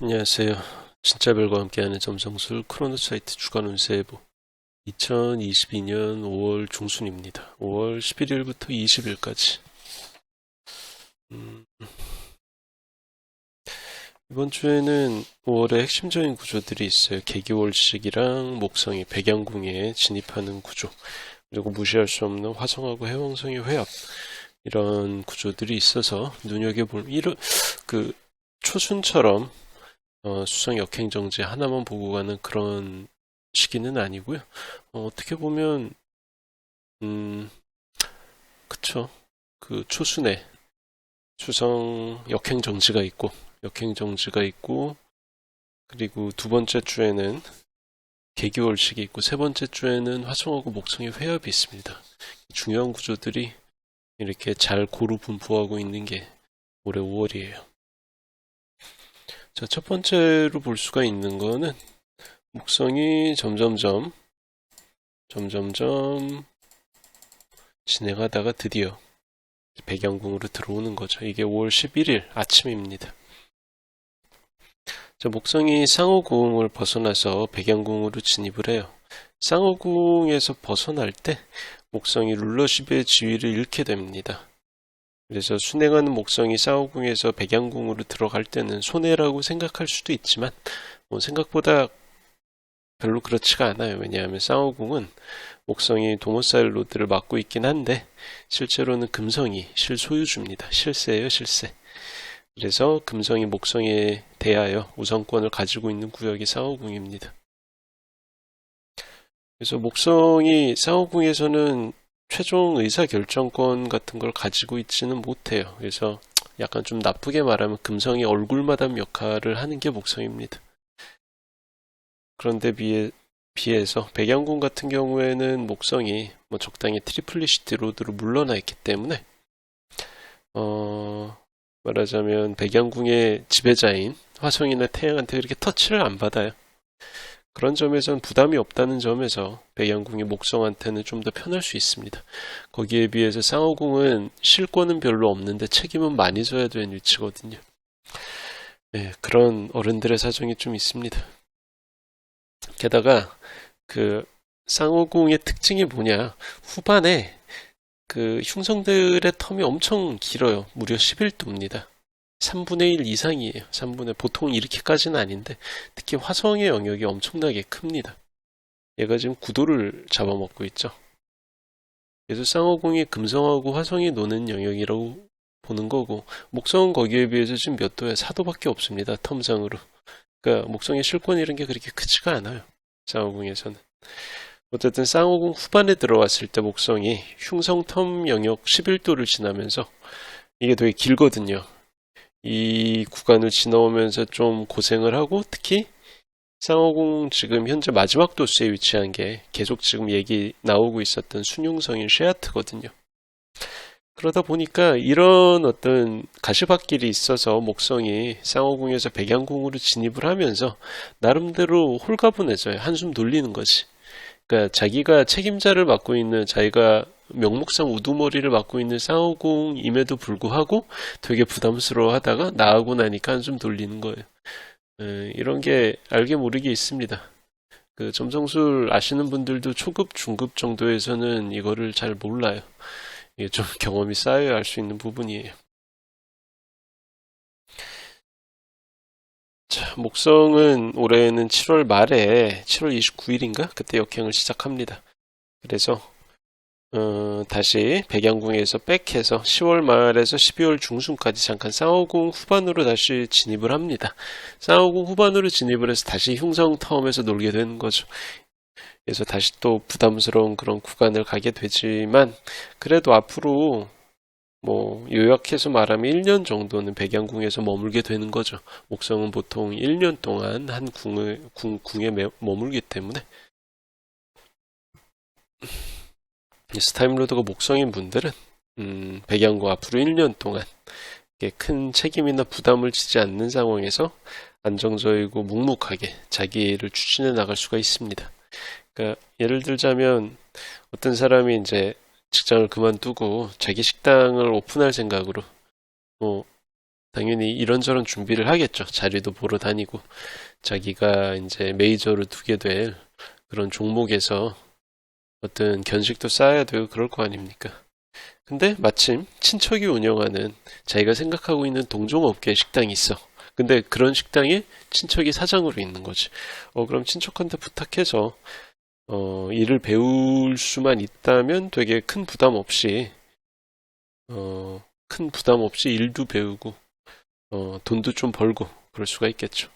안녕하세요. 진짜 별과 함께하는 점성술 크로노사이트 주간 운세 예보 2022년 5월 중순입니다. 5월 11일부터 20일까지. 이번 주에는 5월에 핵심적인 구조들이 있어요. 개기월식이랑 목성이 백양궁에 진입하는 구조, 그리고 무시할 수 없는 화성하고 해왕성의 회합, 이런 구조들이 있어서 눈여겨볼 초순처럼 수성 역행정지 하나만 보고 가는 그런 시기는 아니고요. 어떻게 보면 그쵸. 그 초순에 수성 역행정지가 있고 그리고 두 번째 주에는 개기월식이 있고 세 번째 주에는 화성하고 목성의 회합이 있습니다. 중요한 구조들이 이렇게 잘 고루 분포하고 있는 게 올해 5월이에요. 자, 첫 번째로 볼 수가 있는 거는 목성이 점점점 진행하다가 드디어 백양궁으로 들어오는 거죠. 이게 5월 11일 아침입니다. 자, 목성이 상호궁을 벗어나서 백양궁으로 진입을 해요. 상호궁에서 벗어날 때 목성이 룰러십의 지위를 잃게 됩니다. 그래서 순행하는 목성이 상호궁에서 백양궁으로 들어갈 때는 손해라고 생각할 수도 있지만 생각보다 별로 그렇지가 않아요. 왜냐하면 상호궁은 목성이 도모사일 로드를 맡고 있긴 한데 실제로는 금성이 실소유주입니다. 실세예요, 실세. 그래서 금성이 목성에 대하여 우선권을 가지고 있는 구역이 상호궁입니다. 그래서 목성이 상호궁에서는 최종 의사결정권 같은 걸 가지고 있지는 못해요. 그래서 약간 좀 나쁘게 말하면 금성이 얼굴마담 역할을 하는 게 목성입니다. 그런데 비해서 백양궁 같은 경우에는 목성이 적당히 트리플리시티 로드로 물러나 있기 때문에 말하자면 백양궁의 지배자인 화성이나 태양한테 그렇게 터치를 안 받아요. 그런 점에서는 부담이 없다는 점에서 백양궁이 목성한테는 좀 더 편할 수 있습니다. 거기에 비해서 상호궁은 실권은 별로 없는데 책임은 많이 져야 되는 위치거든요. 네, 그런 어른들의 사정이 좀 있습니다. 게다가 그 상호궁의 특징이 뭐냐, 후반에 그 흉성들의 텀이 엄청 길어요. 무려 11도입니다. 3분의 1 이상이에요. 3분의 보통 이렇게까지는 아닌데 특히 화성의 영역이 엄청나게 큽니다. 얘가 지금 9도를 잡아먹고 있죠. 그래서 쌍호궁이 금성하고 화성이 노는 영역이라고 보는 거고 목성은 거기에 비해서 지금 몇 도에 4도밖에 없습니다. 텀상으로. 그러니까 목성의 실권 이런 게 그렇게 크지가 않아요. 쌍호궁에서는. 어쨌든 쌍호궁 후반에 들어왔을 때 목성이 흉성 텀 영역 11도를 지나면서 이게 되게 길거든요. 이 구간을 지나오면서 좀 고생을 하고 특히 쌍호궁 지금 현재 마지막 도수에 위치한 게 계속 지금 얘기 나오고 있었던 순융성인 쉐아트거든요. 그러다 보니까 이런 어떤 가시밭길이 있어서 목성이 쌍호궁에서 백양궁으로 진입을 하면서 나름대로 홀가분해져요. 한숨 돌리는 거지. 그러니까 자기가 책임자를 맡고 있는 자기가 명목상 우두머리를 맡고 있는 쌍호궁임에도 불구하고 되게 부담스러워 하다가 나가고 나니까 한숨 돌리는 거예요. 이런 게 알게 모르게 있습니다. 그 점성술 아시는 분들도 초급, 중급 정도에서는 이거를 잘 몰라요. 이게 좀 경험이 쌓여야 알 수 있는 부분이에요. 자, 목성은 올해는 7월 말에 7월 29일인가? 그때 역행을 시작합니다. 그래서 다시 백양궁에서 백해서 10월 말에서 12월 중순까지 잠깐 쌍호궁 후반으로 다시 진입을 합니다. 쌍호궁 후반으로 진입을 해서 다시 흉성 텀에서 놀게 되는 거죠. 그래서 다시 또 부담스러운 그런 구간을 가게 되지만 그래도 앞으로 요약해서 말하면 1년 정도는 백양궁에서 머물게 되는 거죠. 목성은 보통 1년 동안 한 궁에 머물기 때문에 스타임로드가 목성인 분들은 백양궁 앞으로 1년 동안 큰 책임이나 부담을 지지 않는 상황에서 안정적이고 묵묵하게 자기 일을 추진해 나갈 수가 있습니다. 그러니까 예를 들자면 어떤 사람이 이제 직장을 그만두고 자기 식당을 오픈할 생각으로 당연히 이런저런 준비를 하겠죠. 자리도 보러 다니고 자기가 이제 메이저로 두게 될 그런 종목에서 어떤 견식도 쌓아야 되고 그럴 거 아닙니까? 근데 마침 친척이 운영하는 자기가 생각하고 있는 동종업계 식당이 있어. 근데 그런 식당에 친척이 사장으로 있는 거지. 그럼 친척한테 부탁해서 일을 배울 수만 있다면 되게 큰 부담 없이 일도 배우고 돈도 좀 벌고 그럴 수가 있겠죠.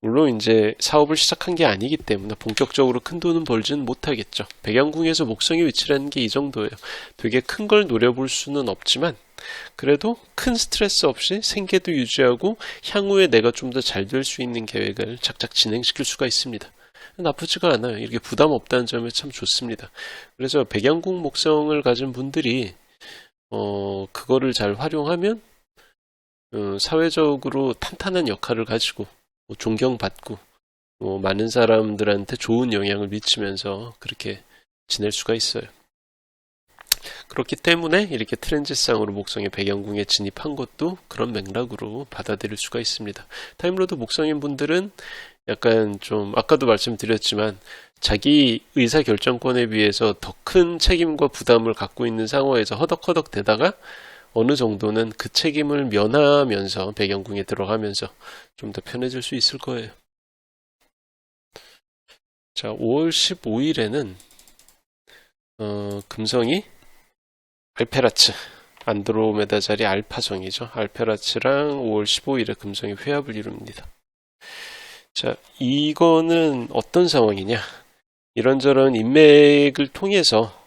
물론 이제 사업을 시작한 게 아니기 때문에 본격적으로 큰 돈은 벌지는 못하겠죠. 백양궁에서 목성의 위치라는 게 이 정도예요. 되게 큰 걸 노려볼 수는 없지만 그래도 큰 스트레스 없이 생계도 유지하고 향후에 내가 좀 더 잘 될 수 있는 계획을 착착 진행시킬 수가 있습니다. 나쁘지가 않아요. 이렇게 부담 없다는 점이 참 좋습니다. 그래서 백양궁 목성을 가진 분들이 그거를 잘 활용하면 사회적으로 탄탄한 역할을 가지고 존경받고 많은 사람들한테 좋은 영향을 미치면서 그렇게 지낼 수가 있어요. 그렇기 때문에 이렇게 트랜짓상으로 목성의 백양궁에 진입한 것도 그런 맥락으로 받아들일 수가 있습니다. 타임로드 목성인 분들은 약간 좀 아까도 말씀드렸지만 자기 의사결정권에 비해서 더 큰 책임과 부담을 갖고 있는 상황에서 허덕허덕 대다가 어느 정도는 그 책임을 면하면서 백양궁에 들어가면서 좀 더 편해질 수 있을 거예요. 자, 5월 15일에는 금성이 알페라츠, 안드로메다 자리 알파성이죠. 알페라츠랑 5월 15일에 금성이 회합을 이룹니다. 자, 이거는 어떤 상황이냐? 이런저런 인맥을 통해서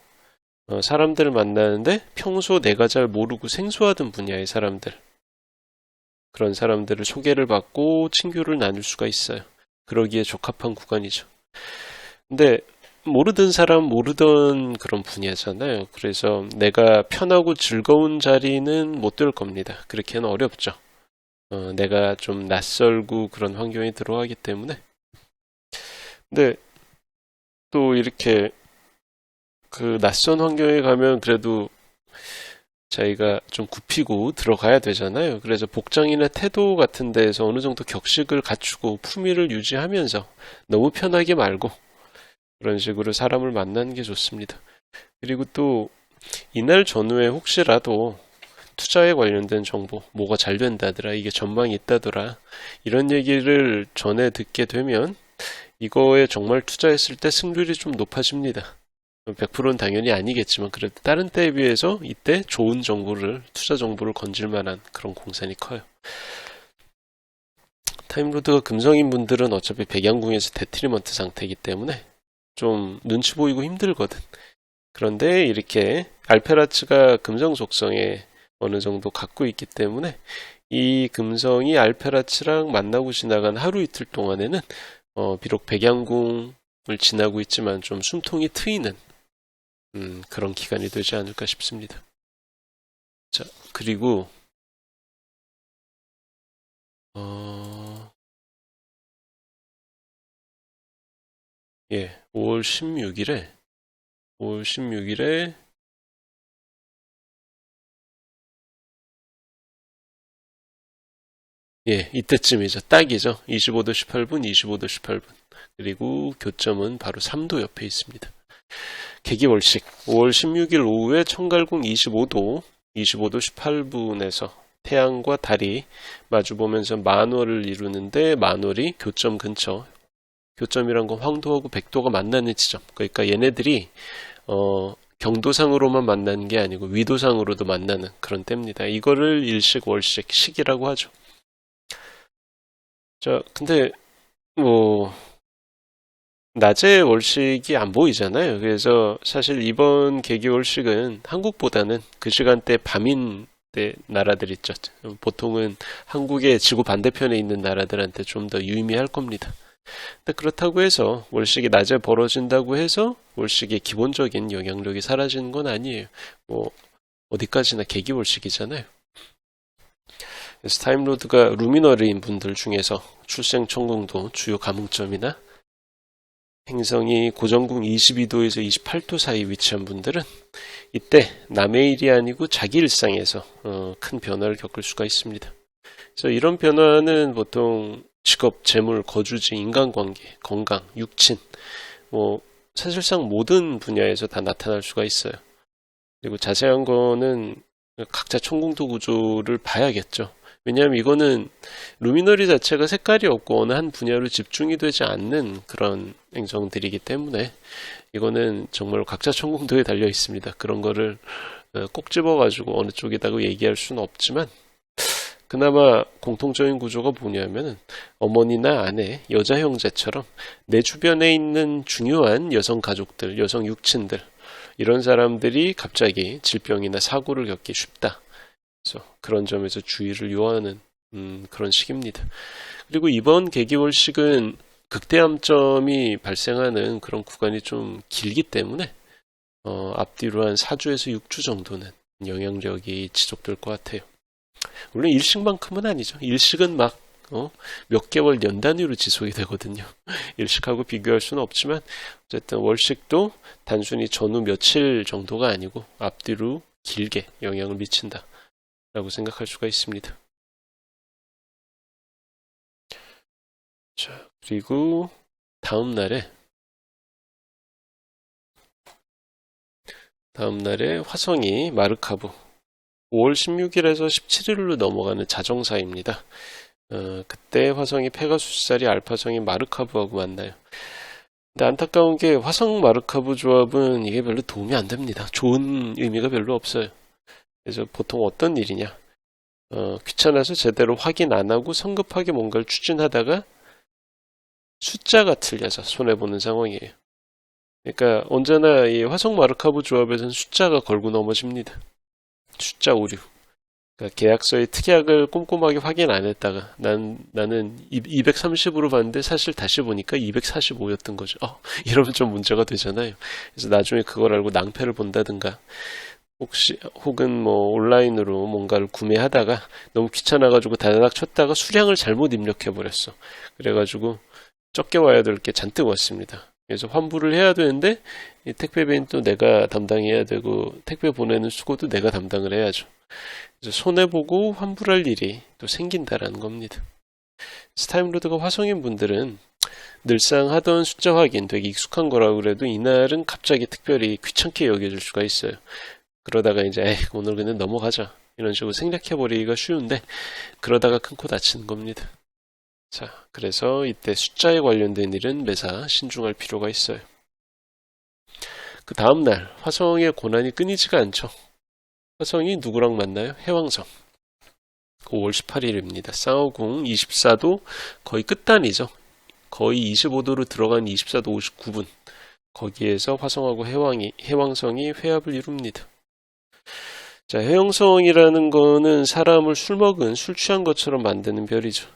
사람들을 만나는데 평소 내가 잘 모르고 생소하던 분야의 사람들, 그런 사람들을 소개를 받고 친교를 나눌 수가 있어요. 그러기에 적합한 구간이죠. 근데 모르던 사람 모르던 그런 분야잖아요. 그래서 내가 편하고 즐거운 자리는 못 될 겁니다. 그렇게는 어렵죠. 내가 좀 낯설고 그런 환경에 들어가기 때문에. 근데 또 이렇게 그 낯선 환경에 가면 그래도 자기가 좀 굽히고 들어가야 되잖아요. 그래서 복장이나 태도 같은 데에서 어느 정도 격식을 갖추고 품위를 유지하면서 너무 편하게 말고 그런 식으로 사람을 만나는 게 좋습니다. 그리고 또 이날 전후에 혹시라도 투자에 관련된 정보, 뭐가 잘 된다더라, 이게 전망이 있다더라, 이런 얘기를 전에 듣게 되면 이거에 정말 투자했을 때 승률이 좀 높아집니다. 100%는 당연히 아니겠지만 그래도 다른 때에 비해서 이때 좋은 정보를, 투자 정보를 건질 만한 그런 공산이 커요. 타임로드가 금성인 분들은 어차피 백양궁에서 데트리먼트 상태이기 때문에 좀 눈치 보이고 힘들거든. 그런데 이렇게 알페라츠가 금성 속성에 어느 정도 갖고 있기 때문에 이 금성이 알페라츠랑 만나고 지나간 하루 이틀 동안에는 비록 백양궁을 지나고 있지만 좀 숨통이 트이는 그런 기간이 되지 않을까 싶습니다. 자, 그리고 5월 16일에 이때쯤이죠. 딱이죠. 25도 18분, 25도 18분. 그리고 교점은 바로 3도 옆에 있습니다. 개기월식 5월 16일 오후에 청갈궁 25도 18분에서 태양과 달이 마주보면서 만월을 이루는데 만월이 교점 근처, 교점이란 건 황도하고 백도가 만나는 지점. 그러니까 얘네들이 경도상으로만 만나는 게 아니고 위도상으로도 만나는 그런 때입니다. 이거를 일식, 월식, 식이라고 하죠. 자, 근데 낮에 월식이 안 보이잖아요. 그래서 사실 이번 개기월식은 한국보다는 그 시간대 밤인 때 나라들 있죠. 보통은 한국의 지구 반대편에 있는 나라들한테 좀 더 유의미할 겁니다. 근데 그렇다고 해서 월식이 낮에 벌어진다고 해서 월식의 기본적인 영향력이 사라지는 건 아니에요. 어디까지나 개기월식이잖아요. 그래서 타임로드가 루미너리인 분들 중에서 출생 천궁도 주요 감흥점이나 행성이 고정궁 22도에서 28도 사이 위치한 분들은 이때 남의 일이 아니고 자기 일상에서 큰 변화를 겪을 수가 있습니다. 그래서 이런 변화는 보통 직업, 재물, 거주지, 인간관계, 건강, 육친, 뭐 사실상 모든 분야에서 다 나타날 수가 있어요. 그리고 자세한 거는 각자 총공도 구조를 봐야겠죠. 왜냐하면 이거는 루미너리 자체가 색깔이 없고 어느 한 분야로 집중이 되지 않는 그런 행성들이기 때문에 이거는 정말 각자 총공도에 달려 있습니다. 그런 거를 꼭 집어가지고 어느 쪽이다고 얘기할 수는 없지만 그나마 공통적인 구조가 뭐냐면 어머니나 아내, 여자 형제처럼 내 주변에 있는 중요한 여성 가족들, 여성 육친들 이런 사람들이 갑자기 질병이나 사고를 겪기 쉽다. 그래서 그런 점에서 주의를 요하는 그런 시기입니다. 그리고 이번 개기월식은 극대암점이 발생하는 그런 구간이 좀 길기 때문에 앞뒤로 한 4주에서 6주 정도는 영향력이 지속될 것 같아요. 물론 일식만큼은 아니죠. 일식은 막 몇 개월 연 단위로 지속이 되거든요. 일식하고 비교할 수는 없지만 어쨌든 월식도 단순히 전후 며칠 정도가 아니고 앞뒤로 길게 영향을 미친다 라고 생각할 수가 있습니다. 자, 그리고 다음 날에 화성이 마르카브 5월 16일에서 17일로 넘어가는 자정사입니다. 그때 화성이 페가수스 자리 알파성이 마르카브하고 만나요. 근데 안타까운 게 화성 마르카브 조합은 이게 별로 도움이 안 됩니다. 좋은 의미가 별로 없어요. 그래서 보통 어떤 일이냐? 귀찮아서 제대로 확인 안 하고 성급하게 뭔가를 추진하다가 숫자가 틀려서 손해보는 상황이에요. 그러니까 언제나 이 화성 마르카브 조합에서는 숫자가 걸고 넘어집니다. 숫자 오류. 그러니까 계약서의 특약을 꼼꼼하게 확인 안 했다가 나는 230으로 봤는데 사실 다시 보니까 245였던 거죠. 이러면 좀 문제가 되잖아요. 그래서 나중에 그걸 알고 낭패를 본다든가 혹은 뭐 온라인으로 뭔가를 구매하다가 너무 귀찮아가지고 다다닥 쳤다가 수량을 잘못 입력해버렸어. 그래가지고 적게 와야 될 게 잔뜩 왔습니다. 그래서 환불을 해야 되는데 이 택배비는 또 내가 담당해야 되고 택배 보내는 수고도 내가 담당을 해야죠. 그래서 손해보고 환불할 일이 또 생긴다라는 겁니다. 타임로드가 화성인 분들은 늘상 하던 숫자 확인 되게 익숙한 거라고 그래도 이날은 갑자기 특별히 귀찮게 여겨질 수가 있어요. 그러다가 이제 오늘 그냥 넘어가자 이런 식으로 생략해버리기가 쉬운데 그러다가 큰 코 다치는 겁니다. 자, 그래서 이때 숫자에 관련된 일은 매사 신중할 필요가 있어요. 그 다음날 화성의 고난이 끊이지가 않죠. 화성이 누구랑 만나요? 해왕성. 5월 18일입니다. 쌍어궁 24도 거의 끝단이죠. 거의 25도로 들어간 24도 59분. 거기에서 화성하고 해왕성이 회합을 이룹니다. 자, 해왕성이라는 거는 사람을 술 먹은 술 취한 것처럼 만드는 별이죠.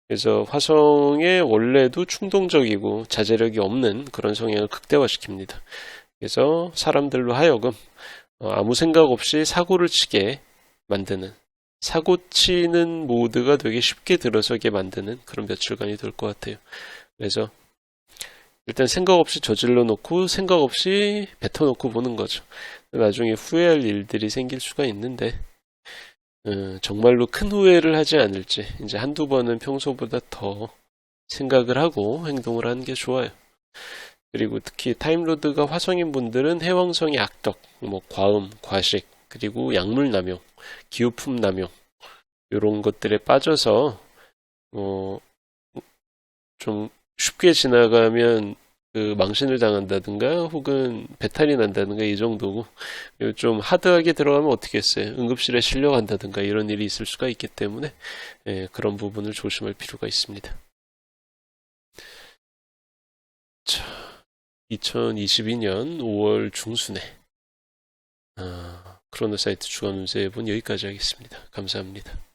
그래서 화성의 원래도 충동적이고 자제력이 없는 그런 성향을 극대화시킵니다. 그래서 사람들로 하여금 아무 생각 없이 사고를 치게 만드는, 사고치는 모드가 되게 쉽게 들어서게 만드는 그런 며칠간이 될 것 같아요. 그래서 일단 생각 없이 저질러 놓고 생각 없이 뱉어놓고 보는 거죠. 나중에 후회할 일들이 생길 수가 있는데 정말로 큰 후회를 하지 않을지 이제 한두 번은 평소보다 더 생각을 하고 행동을 하는 게 좋아요. 그리고 특히 타임로드가 화성인 분들은 해왕성의 악덕, 뭐 과음, 과식, 그리고 약물 남용, 기호품 남용 이런 것들에 빠져서 좀 쉽게 지나가면 그 망신을 당한다든가 혹은 배탈이 난다든가 이 정도고 좀 하드하게 들어가면 어떻게 했어요? 응급실에 실려간다든가 이런 일이 있을 수가 있기 때문에 그런 부분을 조심할 필요가 있습니다. 자, 2022년 5월 중순에 크로노사이트 주간 운세 본 여기까지 하겠습니다. 감사합니다.